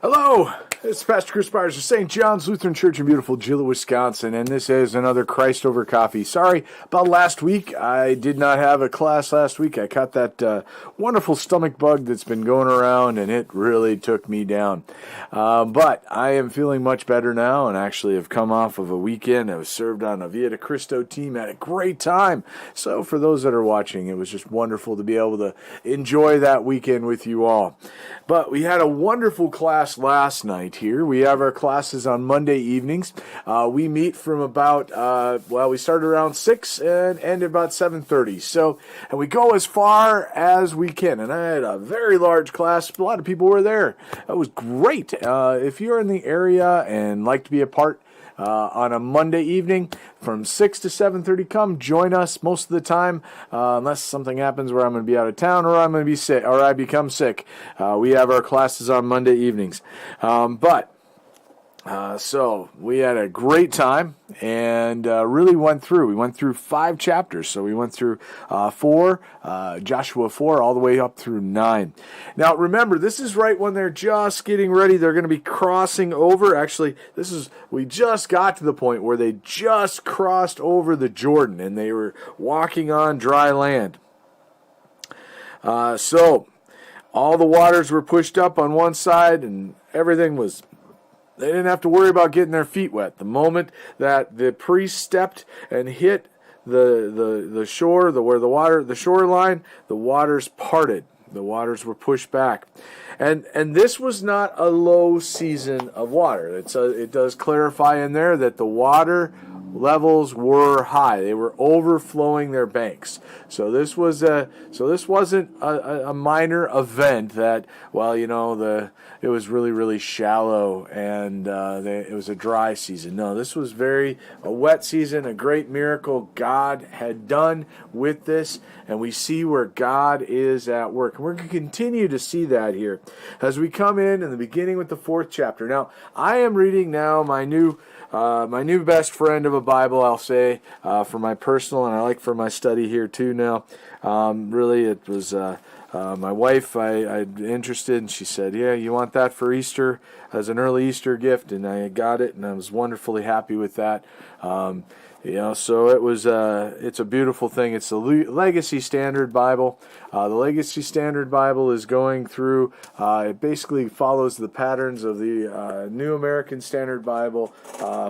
Hello, it's Pastor Chris Byers of St. John's Lutheran Church in beautiful Gila, Wisconsin, and this is another Christ Over Coffee. Sorry about last week. I did not have a class last week. I caught that wonderful stomach bug that's been going around, and it really took me down. But I am feeling much better now, and actually have come off of a weekend. I was served on a Via de Cristo team, had a great time. So for those that are watching, it was just wonderful to be able to enjoy that weekend with you all. But we had a wonderful class last night here. We have our classes on Monday evenings. We meet from about, we started around 6 and end about 7:30. So, and we go as far as we can. And I had a very large class. A lot of people were there. It was great. If you're in the area and like to be a part on a Monday evening from 6 to 7:30, come join us. Most of the time, unless something happens where I'm going to be out of town or I'm going to be sick or I become sick, we have our classes on Monday evenings. So we had a great time and really went through. We went through 5 chapters. So we went through 4, Joshua 4, all the way up through 9. Now remember, this is right when they're just getting ready. They're going to be crossing over. Actually, we just got to the point where they just crossed over the Jordan and they were walking on dry land. So all the waters were pushed up on one side and everything was... They didn't have to worry about getting their feet wet. The moment that the priest stepped and hit the shore, the shoreline, the waters parted. The waters were pushed back. And this was not a low season of water. It does clarify in there that the water levels were high. They were overflowing their banks. So this wasn't a minor event that, well, it was really, really shallow and it was a dry season. No, this was a wet season, a great miracle God had done with this, and we see where God is at work. And we're going to continue to see that here as we come in the beginning with the 4th chapter. Now, I am reading now my new best friend of a Bible, I'll say, for my personal, and I like for my study here too now. Really, it was my wife I interested, and she said, yeah, you want that for Easter as an early Easter gift, and I got it, and I was wonderfully happy with that. So it was. It's a beautiful thing. It's the Legacy Standard Bible. The Legacy Standard Bible is going through. It basically follows the patterns of the New American Standard Bible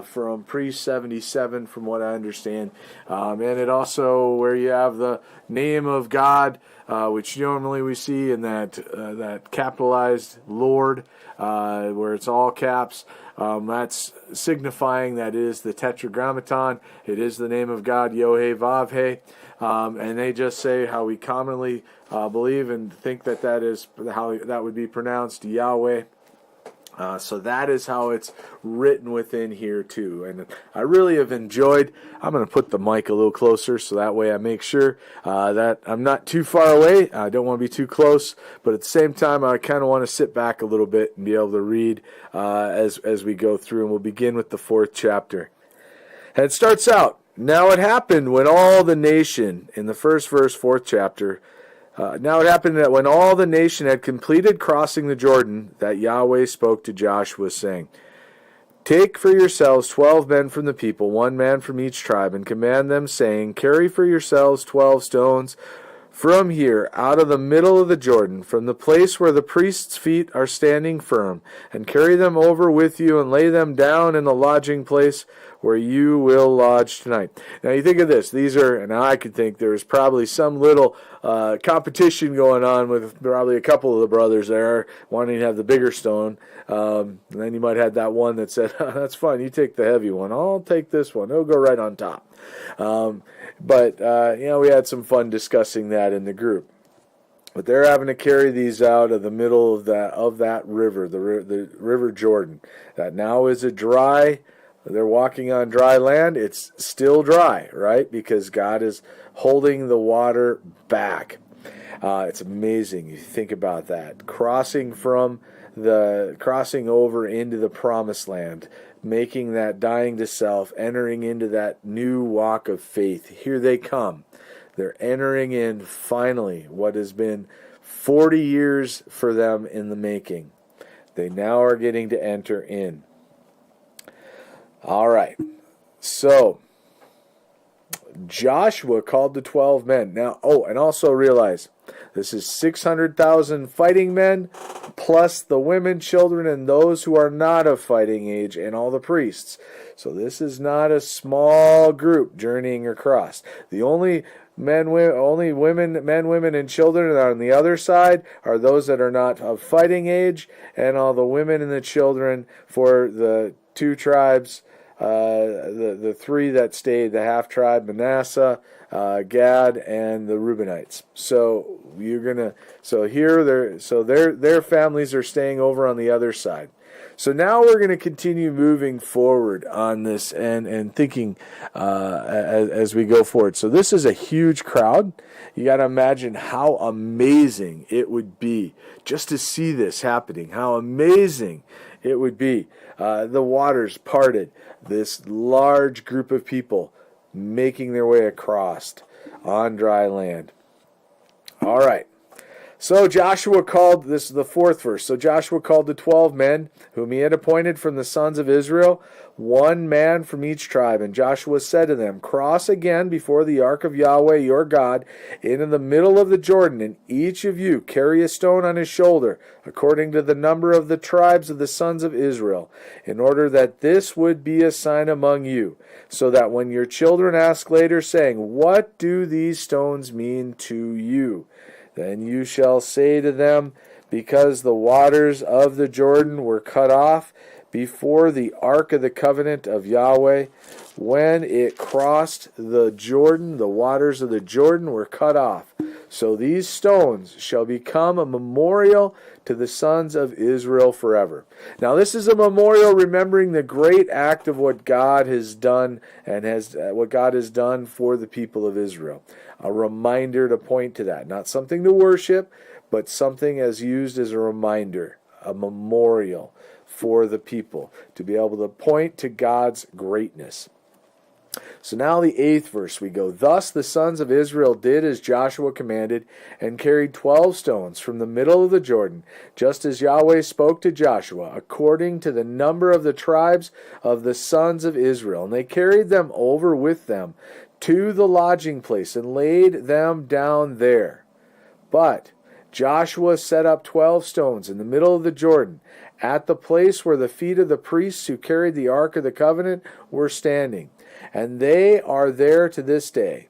from pre-77, from what I understand, and it also where you have the name of God, which normally we see in that capitalized Lord, where it's all caps. That's signifying that it is the Tetragrammaton. It is the name of God, Yod-Heh-Vav-Heh. And they just say how we commonly believe and think that is how that would be pronounced, Yahweh. So that is how it's written within here too. And I really have enjoyed. I'm going to put the mic a little closer so that way I make sure that I'm not too far away. I don't want to be too close, but at the same time I kind of want to sit back a little bit and be able to read as we go through. And we'll begin with the 4th chapter. And it starts out, now it happened when all the nation, in the first verse, 4th chapter, now it happened that when all the nation had completed crossing the Jordan, that Yahweh spoke to Joshua, saying, Take for yourselves 12 men from the people, 1 man from each tribe, and command them, saying, Carry for yourselves 12 stones from here, out of the middle of the Jordan, from the place where the priests' feet are standing firm, and carry them over with you, and lay them down in the lodging place where you will lodge tonight. Now you think of this, and I could think there's probably some little competition going on with probably a couple of the brothers there wanting to have the bigger stone. And then you might have that one that said, that's fine, you take the heavy one, I'll take this one, it'll go right on top. But we had some fun discussing that in the group. But they're having to carry these out of the middle of that river, the River Jordan, that now is a dry. They're walking on dry land. It's still dry, right? Because God is holding the water back. It's amazing. You think about that. Crossing over into the promised land, making that dying to self, entering into that new walk of faith. Here they come. They're entering in finally what has been 40 years for them in the making. They now are getting to enter in. All right, so Joshua called the 12 men. Now, and also realize this is 600,000 fighting men, plus the women, children, and those who are not of fighting age, and all the priests. So this is not a small group journeying across. The only men, women, and children on the other side are those that are not of fighting age, and all the women and the children for the 2 tribes. The 3 that stayed, the half tribe, Manasseh, Gad, and the Reubenites. So their families are staying over on the other side. So now we're going to continue moving forward on this and thinking as we go forward. So this is a huge crowd. You got to imagine how amazing it would be just to see this happening. How amazing it would be. The waters parted. This large group of people making their way across on dry land. All right. So Joshua called, this is the fourth verse, so Joshua called the 12 men whom he had appointed from the sons of Israel, one man from each tribe. And Joshua said to them, cross again before the ark of Yahweh your God into the middle of the Jordan, and each of you carry a stone on his shoulder, according to the number of the tribes of the sons of Israel, in order that this would be a sign among you, so that when your children ask later, saying, what do these stones mean to you? Then you shall say to them, because the waters of the Jordan were cut off before the ark of the covenant of Yahweh, when it crossed the Jordan, the waters of the Jordan were cut off. So these stones shall become a memorial to the sons of Israel forever. Now this is a memorial remembering the great act of what God has done and what God has done for the people of Israel. A reminder to point to that. Not something to worship, but something as used as a reminder, a memorial for the people, to be able to point to God's greatness. So now the 8th verse we go. Thus the sons of Israel did as Joshua commanded, and carried 12 stones from the middle of the Jordan, just as Yahweh spoke to Joshua, according to the number of the tribes of the sons of Israel. And they carried them over with them to the lodging place, and laid them down there. But Joshua set up 12 stones in the middle of the Jordan, at the place where the feet of the priests who carried the ark of the covenant were standing. And they are there to this day.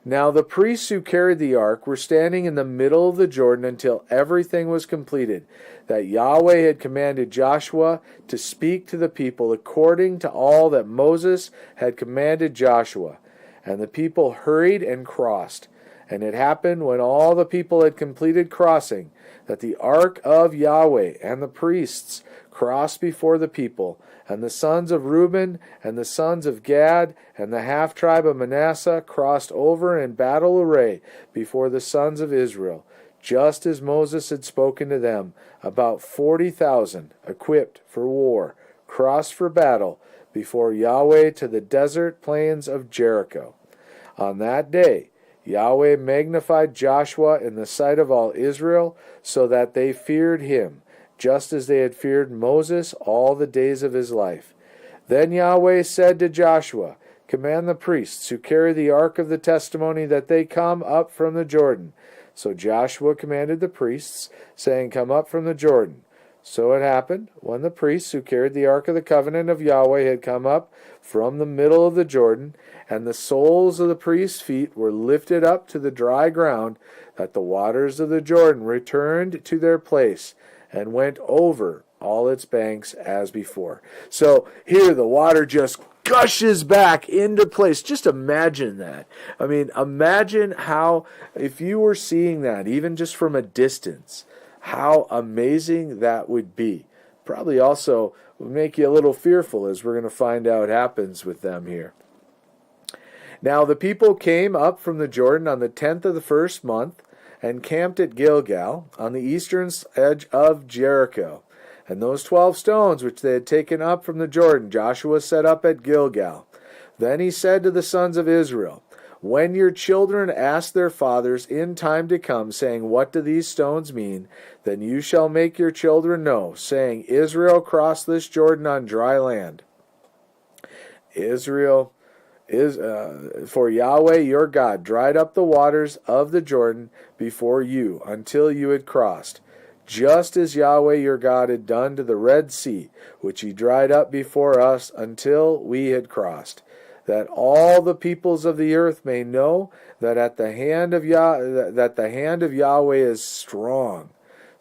Now the priests who carried the ark were standing in the middle of the Jordan until everything was completed, that Yahweh had commanded Joshua to speak to the people according to all that Moses had commanded Joshua. And the people hurried and crossed. And it happened when all the people had completed crossing, that the ark of Yahweh and the priests crossed before the people, and the sons of Reuben and the sons of Gad and the half-tribe of Manasseh crossed over in battle array before the sons of Israel, just as Moses had spoken to them. About 40,000, equipped for war, crossed for battle before Yahweh to the desert plains of Jericho. On that day Yahweh magnified Joshua in the sight of all Israel, so that they feared him, just as they had feared Moses all the days of his life. Then Yahweh said to Joshua, command the priests who carry the ark of the testimony that they come up from the Jordan. So Joshua commanded the priests, saying, come up from the Jordan. So it happened, when the priests who carried the ark of the covenant of Yahweh had come up from the middle of the Jordan, and the soles of the priests' feet were lifted up to the dry ground, that the waters of the Jordan returned to their place, and went over all its banks as before. So here the water just gushes back into place. Just imagine that. I mean, imagine how, if you were seeing that, even just from a distance, how amazing that would be. Probably also would make you a little fearful, as we're going to find out happens with them here. Now the people came up from the Jordan on the 10th of the first month, and camped at Gilgal, on the eastern edge of Jericho. And those 12 stones which they had taken up from the Jordan, Joshua set up at Gilgal. Then he said to the sons of Israel, when your children ask their fathers in time to come, saying, what do these stones mean? Then you shall make your children know, saying, Israel crossed this Jordan on dry land. Israel for Yahweh your God dried up the waters of the Jordan before you until you had crossed, just as Yahweh your God had done to the Red Sea, which he dried up before us until we had crossed, that all the peoples of the earth may know that the hand of Yahweh is strong,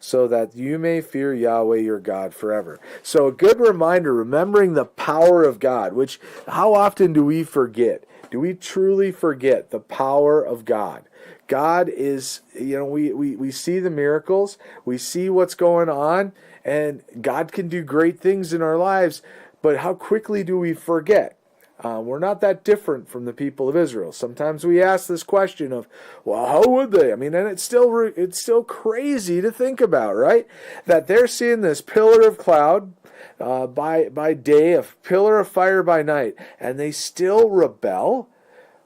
so that you may fear Yahweh your God forever. So a good reminder, remembering the power of God, which how often do we forget? Do we truly forget the power of God? God is, we see the miracles, we see what's going on, and God can do great things in our lives, but how quickly do we forget? We're not that different from the people of Israel. Sometimes we ask this question of, well, how would they? I mean, and it's still crazy to think about, right? That they're seeing this pillar of cloud by day, a pillar of fire by night, and they still rebel.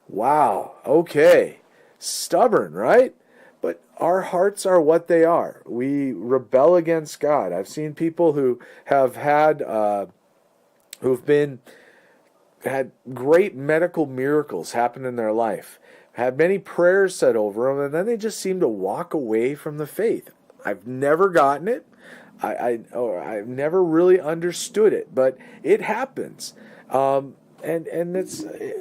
Wow. Okay. Stubborn, right? But our hearts are what they are. We rebel against God. I've seen people who have had great medical miracles happen in their life, had many prayers said over them, and then they just seem to walk away from the faith. I've never gotten it. I've never really understood it, but it happens. And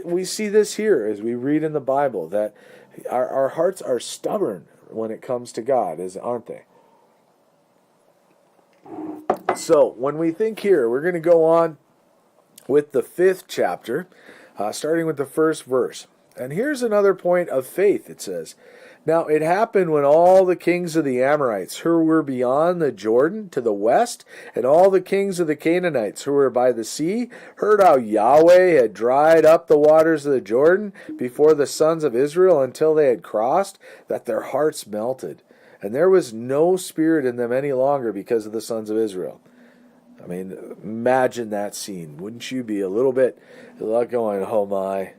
we see this here as we read in the Bible, that our hearts are stubborn when it comes to God, aren't they? So when we think here, we're going to go on with the 5th chapter, starting with the first verse. And here's another point of faith. It says, "Now it happened when all the kings of the Amorites who were beyond the Jordan to the west, and all the kings of the Canaanites who were by the sea, heard how Yahweh had dried up the waters of the Jordan before the sons of Israel until they had crossed, that their hearts melted. And there was no spirit in them any longer because of the sons of Israel." I mean, imagine that scene. Wouldn't you be a little bit going, oh my.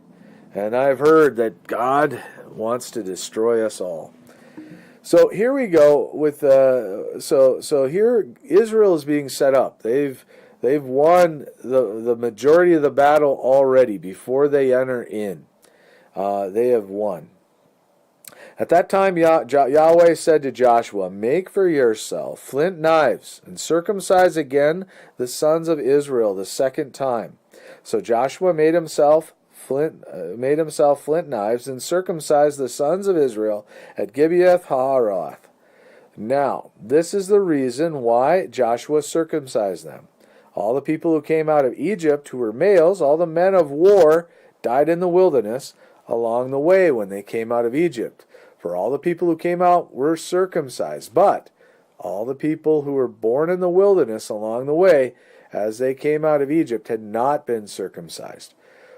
And I've heard that God wants to destroy us all. So here we go with so here Israel is being set up. They've won the majority of the battle already before they enter in. They have won. At that time Yahweh said to Joshua, "Make for yourself flint knives, and circumcise again the sons of Israel the second time." So Joshua made himself flint knives, and circumcised the sons of Israel at Gibeath Haarath. Now, this is the reason why Joshua circumcised them. All the people who came out of Egypt, who were males, all the men of war, died in the wilderness along the way when they came out of Egypt. For all the people who came out were circumcised, but all the people who were born in the wilderness along the way, as they came out of Egypt, had not been circumcised.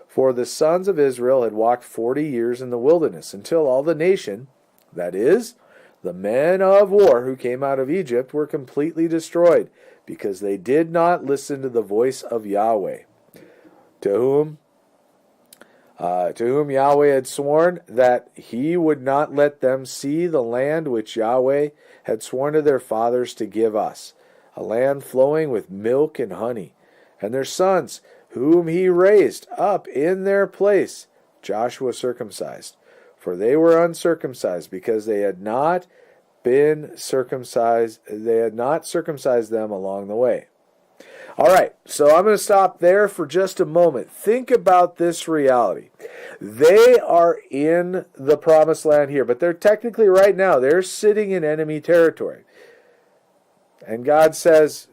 For the sons of Israel had walked 40 years in the wilderness, until all the nation, that is, the men of war who came out of Egypt, were completely destroyed, because they did not listen to the voice of Yahweh, to whom Yahweh had sworn that he would not let them see the land which Yahweh had sworn to their fathers to give us, a land flowing with milk and honey. And their sons, whom he raised up in their place, Joshua circumcised. For they were uncircumcised, because they had not been circumcised. They had not circumcised them along the way. All right, so I'm going to stop there for just a moment. Think about this reality. They are in the promised land here, but they're technically right now, they're sitting in enemy territory. And God says,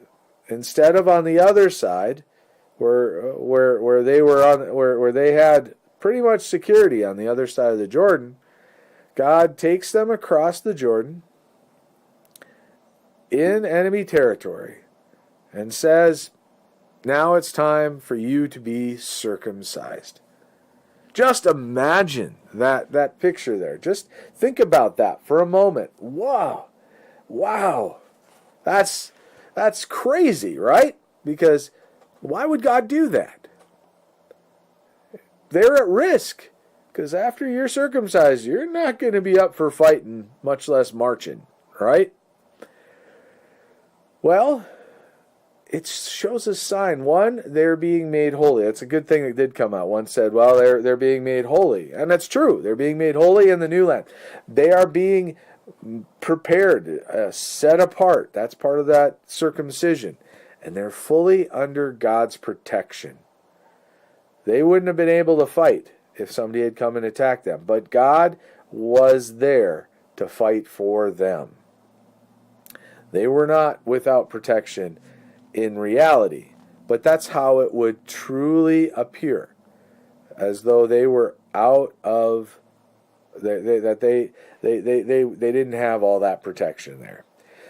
instead of on the other side, where they had pretty much security on the other side of the Jordan, God takes them across the Jordan in enemy territory and says, now it's time for you to be circumcised. Just imagine that picture there. Just think about that for a moment. Wow. That's crazy, right? Because why would God do that? They're at risk. Because after you're circumcised, you're not going to be up for fighting, much less marching, right? Well, it shows a sign. One, they're being made holy. That's a good thing that did come out. One said, well, they're being made holy. And that's true. They're being made holy in the new land. They are being prepared, set apart. That's part of that circumcision. And they're fully under God's protection. They wouldn't have been able to fight if somebody had come and attacked them. But God was there to fight for them. They were not without protection in reality, but that's how it would truly appear, as though they were out of that they didn't have all that protection there.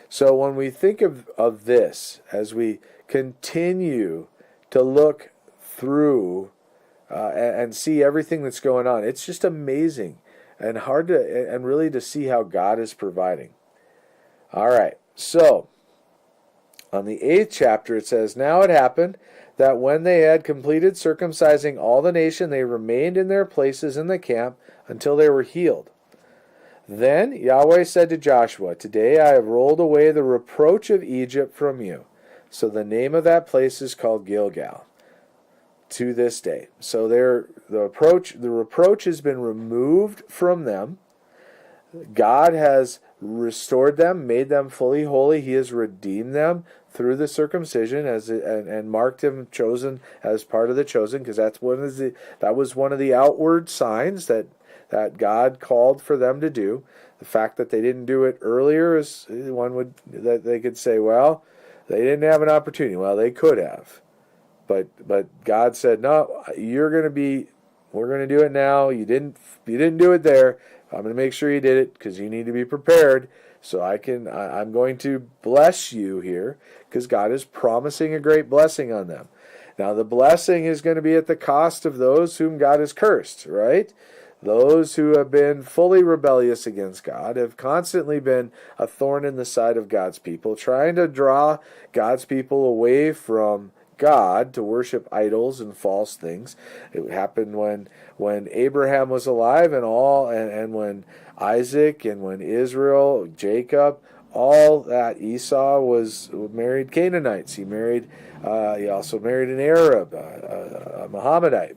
So when we think of this, as we continue to look through and see everything that's going on, it's just amazing and hard to and really to see how God is providing. All right, so on the 8th chapter, it says, now it happened that when they had completed circumcising all the nation, they remained in their places in the camp until they were healed. Then Yahweh said to Joshua, Today I have rolled away the reproach of Egypt from you. So the name of that place is called Gilgal to this day. So the reproach has been removed from them. God has restored them, made them fully holy. He has redeemed them through the circumcision and marked him chosen as part of the chosen, because that was one of the outward signs that God called for them to do. The fact that they didn't do it earlier is that they could say, well, they didn't have an opportunity. Well, they could have. But God said, no, we're going to do it now. You didn't do it there. I'm going to make sure you did it because you need to be prepared. So I'm going to bless you here because God is promising a great blessing on them. Now the blessing is going to be at the cost of those whom God has cursed, right? Those who have been fully rebellious against God have constantly been a thorn in the side of God's people, trying to draw God's people away from God to worship idols and false things. It happened when Abraham was alive and when Isaac and when Israel, Jacob, all that. Esau married Canaanites. He also married an Arab, a Mohammadite.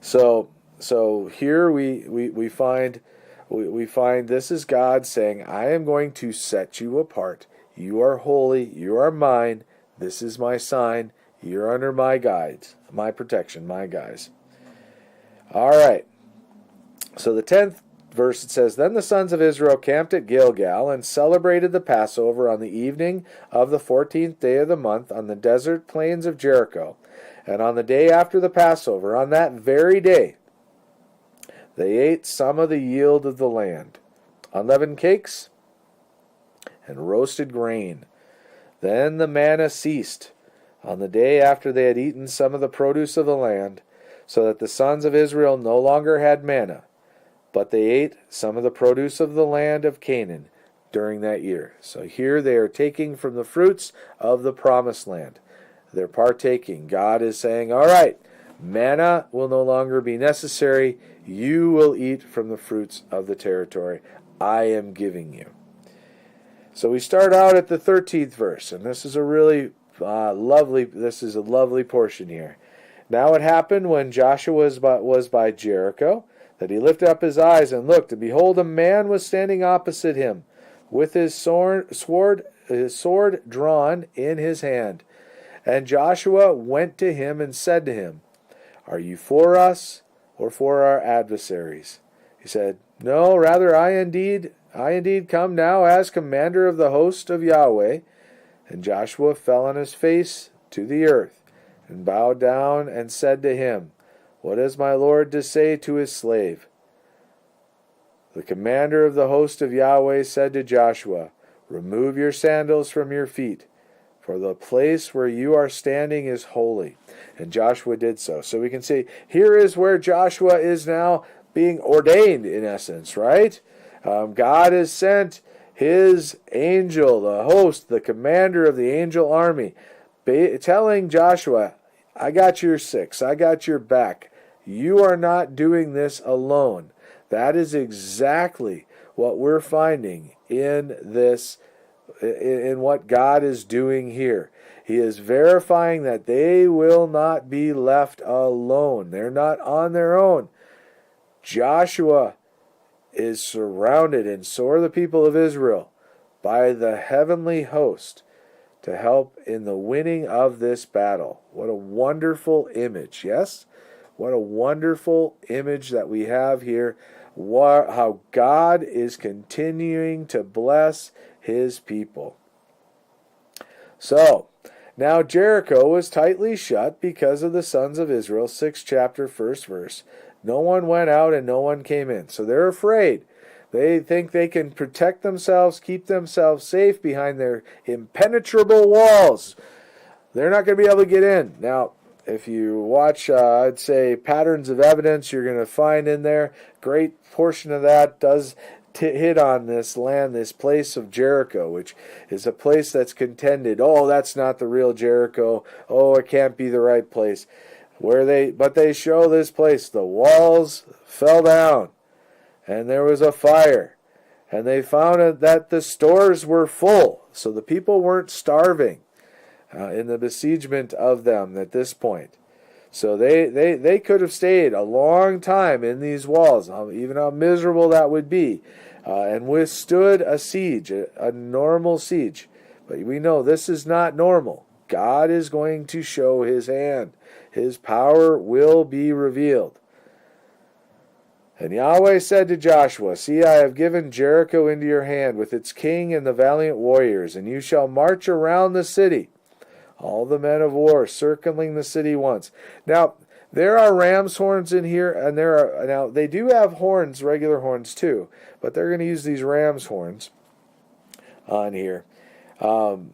So here we find this is God saying, I am going to set you apart. You are holy. You are mine. This is my sign. You're under my guides, my protection, my guys. All right. So the 10th verse, it says, Then the sons of Israel camped at Gilgal and celebrated the Passover on the evening of the 14th day of the month on the desert plains of Jericho. And on the day after the Passover, on that very day, they ate some of the yield of the land, unleavened cakes and roasted grain. Then the manna ceased on the day after they had eaten some of the produce of the land, so that the sons of Israel no longer had manna, but they ate some of the produce of the land of Canaan during that year. So here they are taking from the fruits of the promised land. They're partaking. God is saying, all right, manna will no longer be necessary. You will eat from the fruits of the territory I am giving you. So we start out at the 13th verse, and this is a really lovely portion here. Now it happened when Joshua was by Jericho, that he lifted up his eyes and looked, and behold, a man was standing opposite him, with his sword drawn in his hand. And Joshua went to him and said to him, Are you for us or for our adversaries? He said, No, rather I indeed come now as commander of the host of Yahweh. And Joshua fell on his face to the earth, and bowed down, and said to him, What has my Lord to say to his slave? The commander of the host of Yahweh said to Joshua, Remove your sandals from your feet, for the place where you are standing is holy. And Joshua did so. So we can see, here is where Joshua is now being ordained, in essence, right? God has sent his angel, the host, the commander of the angel army, telling Joshua, I got your six, I got your back. You are not doing this alone. That is exactly what we're finding in what God is doing here. He is verifying that they will not be left alone. They're not on their own. Joshua is surrounded, and so are the people of Israel, by the heavenly host to help in the winning of this battle. What a wonderful image, yes? What a wonderful image that we have here. How God is continuing to bless his people. So, now Jericho was tightly shut because of the sons of Israel, 6th chapter, 1st verse. No one went out and no one came in. So they're afraid. They think they can protect themselves, keep themselves safe behind their impenetrable walls. They're not going to be able to get in. Now, if you watch, I'd say, Patterns of Evidence, you're going to find in there, great portion of that does hit on this land, this place of Jericho, which is a place that's contended. Oh, that's not the real Jericho. Oh, it can't be the right place. But they show this place. The walls fell down, and there was a fire. And they found that the stores were full, so the people weren't starving in the besiegement of them at this point. So they could have stayed a long time in these walls, even how miserable that would be, and withstood a siege, a normal siege. But we know this is not normal. God is going to show his hand. His power will be revealed. And Yahweh said to Joshua, See, I have given Jericho into your hand with its king and the valiant warriors, and you shall march around the city, all the men of war circling the city once. Now, there are ram's horns in here, and now they do have horns, regular horns too, but they're going to use these ram's horns on here. So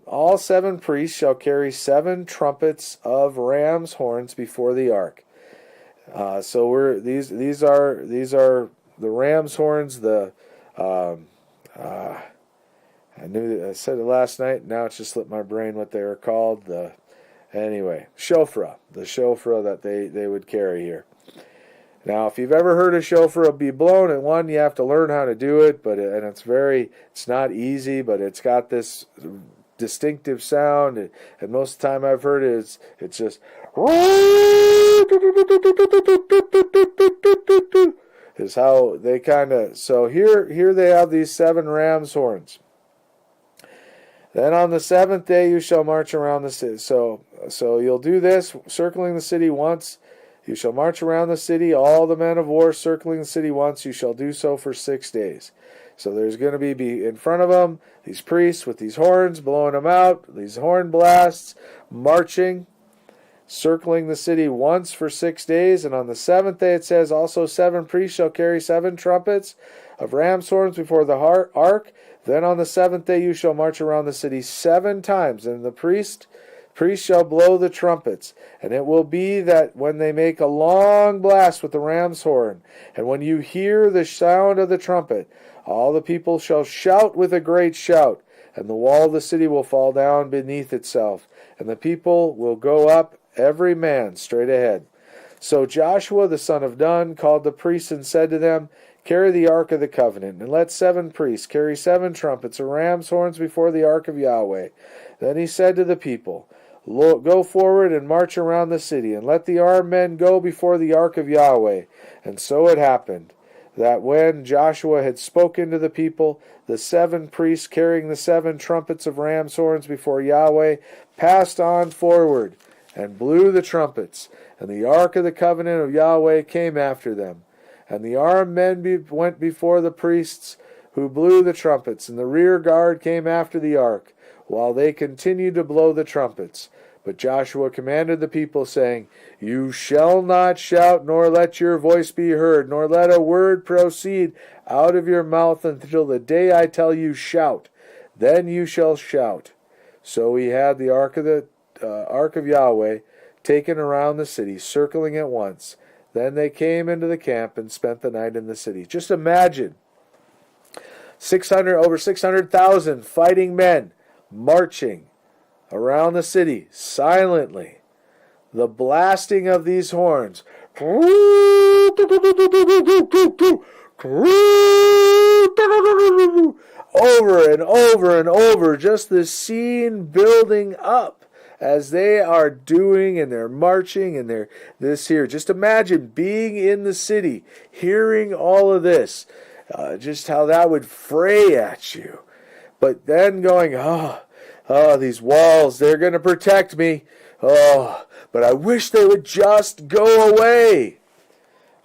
all 7 priests shall carry 7 trumpets of ram's horns before the ark. So these are the ram's horns. I said it last night. Now it's just slipped my brain what they were called. Shofra. The shofra that they would carry here. Now, if you've ever heard a shofar be blown at one, you have to learn how to do it. It's not easy, but it's got this distinctive sound. And most of the time I've heard it's just is how they kind of. So here they have these 7 ram's horns. Then on the 7th day you shall march around the city. So you'll do this, circling the city once. You shall march around the city, all the men of war circling the city once. You shall do so for 6 days. So there's going to be in front of them these priests with these horns, blowing them out, these horn blasts, marching, circling the city once for 6 days. And on the 7th day it says, Also 7 priests shall carry 7 trumpets of ram's horns before the ark. Then on the 7th day you shall march around the city 7 times, and the priest shall blow the trumpets. And it will be that when they make a long blast with the ram's horn, and when you hear the sound of the trumpet, all the people shall shout with a great shout, and the wall of the city will fall down beneath itself, and the people will go up, every man straight ahead. So Joshua the son of Nun called the priests and said to them, Carry the ark of the covenant, and let 7 priests carry 7 trumpets of ram's horns before the ark of Yahweh. Then he said to the people, Go forward and march around the city, and let the armed men go before the ark of Yahweh. And so it happened, that when Joshua had spoken to the people, the 7 priests carrying the 7 trumpets of ram's horns before Yahweh passed on forward, and blew the trumpets, and the ark of the covenant of Yahweh came after them. And the armed men went before the priests who blew the trumpets, and the rear guard came after the ark, while they continued to blow the trumpets. But Joshua commanded the people, saying, You shall not shout, nor let your voice be heard, nor let a word proceed out of your mouth until the day I tell you, Shout. Then you shall shout. So he had the ark of Yahweh taken around the city, circling it once. Then they came into the camp and spent the night in the city. Just imagine over 600,000 fighting men marching around the city silently. The blasting of these horns. Over and over and over. Just the scene building up as they are doing, and they're marching, and they're this here. Just imagine being in the city, hearing all of this, just how that would fray at you. But then going, these walls, they're going to protect me. But I wish they would just go away.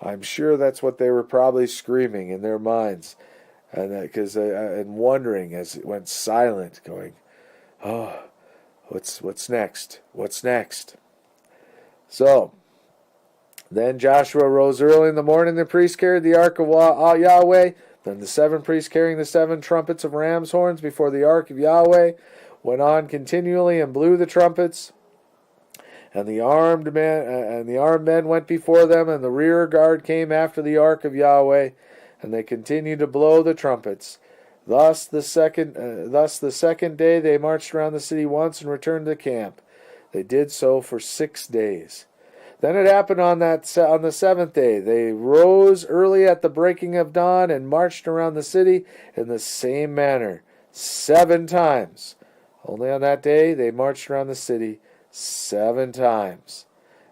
I'm sure that's what they were probably screaming in their minds, and wondering as it went silent, going, What's next? What's next? So, then Joshua rose early in the morning. The priests carried the ark of Yahweh. Then the 7 priests carrying the 7 trumpets of ram's horns before the ark of Yahweh went on continually and blew the trumpets. And the armed men went before them, and the rear guard came after the ark of Yahweh, and they continued to blow the trumpets. Thus the second day they marched around the city once and returned to the camp. They did so for 6 days. Then it happened on the seventh day. They rose early at the breaking of dawn and marched around the city in the same manner 7 times. Only on that day they marched around the city 7 times.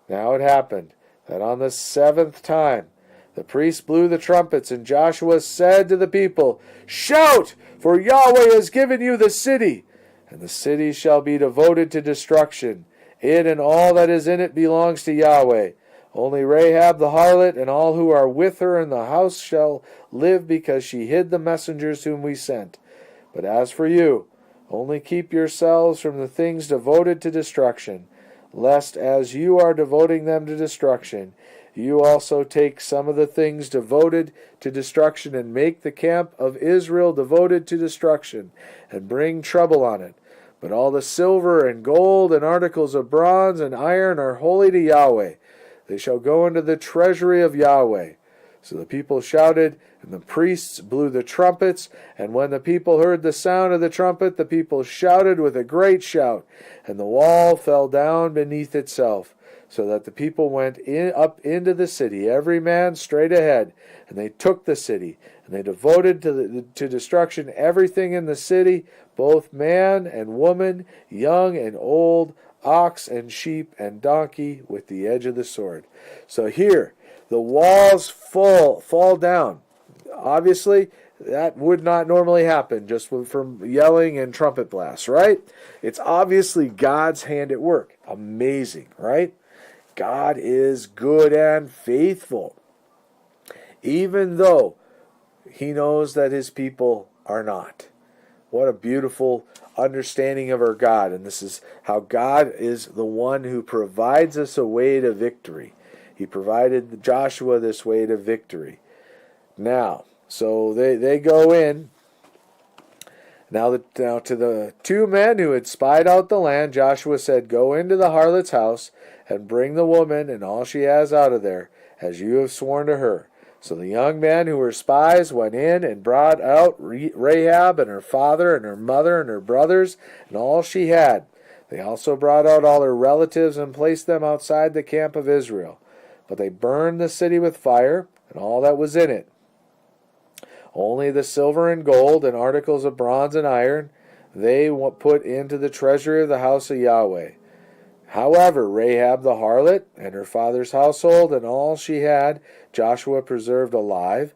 Now it happened that on the seventh time the priests blew the trumpets, and Joshua said to the people, "Shout, for Yahweh has given you the city, and the city shall be devoted to destruction. It and all that is in it belongs to Yahweh. Only Rahab the harlot and all who are with her in the house shall live, because she hid the messengers whom we sent. But as for you, only keep yourselves from the things devoted to destruction, lest as you are devoting them to destruction, you also take some of the things devoted to destruction and make the camp of Israel devoted to destruction, and bring trouble on it. But all the silver and gold and articles of bronze and iron are holy to Yahweh. They shall go into the treasury of Yahweh." So the people shouted, and the priests blew the trumpets. And when the people heard the sound of the trumpet, the people shouted with a great shout, and the wall fell down beneath itself, so that the people went up into the city, every man straight ahead, and they took the city, and they devoted to destruction everything in the city, both man and woman, young and old, ox and sheep and donkey, with the edge of the sword. So here, the walls fall down. Obviously, that would not normally happen just from yelling and trumpet blasts, right? It's obviously God's hand at work. Amazing, right? God is good and faithful, even though he knows that his people are not. What a beautiful understanding of our God. And this is how God is the one who provides us a way to victory. He provided Joshua this way to victory. Now, so they go in. Now to the 2 men who had spied out the land, Joshua said, "Go into the harlot's house and bring the woman and all she has out of there, as you have sworn to her." So the young men who were spies went in and brought out Rahab and her father and her mother and her brothers and all she had. They also brought out all her relatives and placed them outside the camp of Israel. But they burned the city with fire and all that was in it. Only the silver and gold and articles of bronze and iron they put into the treasury of the house of Yahweh. However, Rahab the harlot and her father's household and all she had, Joshua preserved alive,